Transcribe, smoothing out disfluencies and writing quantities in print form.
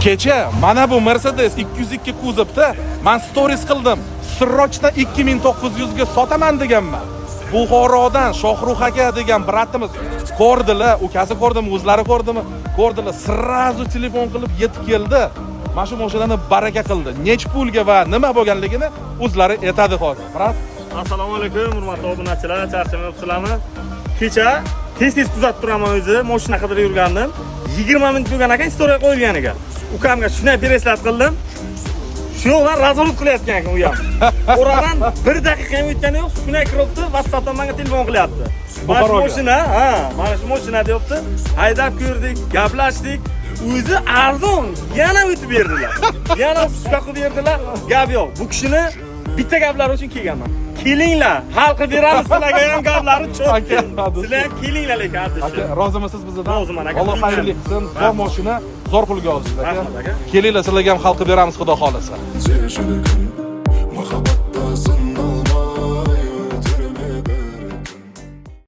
Kecha mana bu Mercedes 202 kuzovda men stories qildim. Srochna 2900 ga sotaman deganman. Buxorodan Shohrux aka degan bratimiz ko'rdilar, ukasi ko'rdimi, o'zlari ko'rdimi? Ko'rdilar, srazu telefon qilib yetib keldi. Mana shu mashinani baraka qildi. Nech pulga va nima bo'lganligini o'zlari aytadi hozir. Brat, assalomu alaykum, hurmatli obunachilar, charchamayapsizlarmi? Kecha tez kuzatib turaman o'zi, mashina qidirib yurgandim. 20 minut bo'lgan ekan, istoriya qo'yilgan ekan. Ukamga shunday preslat qildim. Shu yo'ldan razolat qilayotgan ekan u ham. Oradan 1 daqiqa ham o'tgani yo'q, shunday kiribdi, WhatsAppdan menga telefon qilyapti. Mana shu mashina, mana shu mashina deyapti. Haydab ko'rdik, gaplashdik. O'zi arzon, yana o'tib berdilar. Yana suhbat qilib berdilar. Gap yo'q. Bu kishini bitta gaplari uchun kelganman. Kelinglar, hal qilib beramiz sizlarga ham gaplari cho'kki. Sizlar ham kelinglar lekin artishlar. aka, rozimisiz bizdan? Roziman aka. Alloh xayrli qilsin. Zo'r mashina, zo'r pulga olasiz aka. Kelinglar, sizlarga ham hal qilib beramiz, xudo xolasa.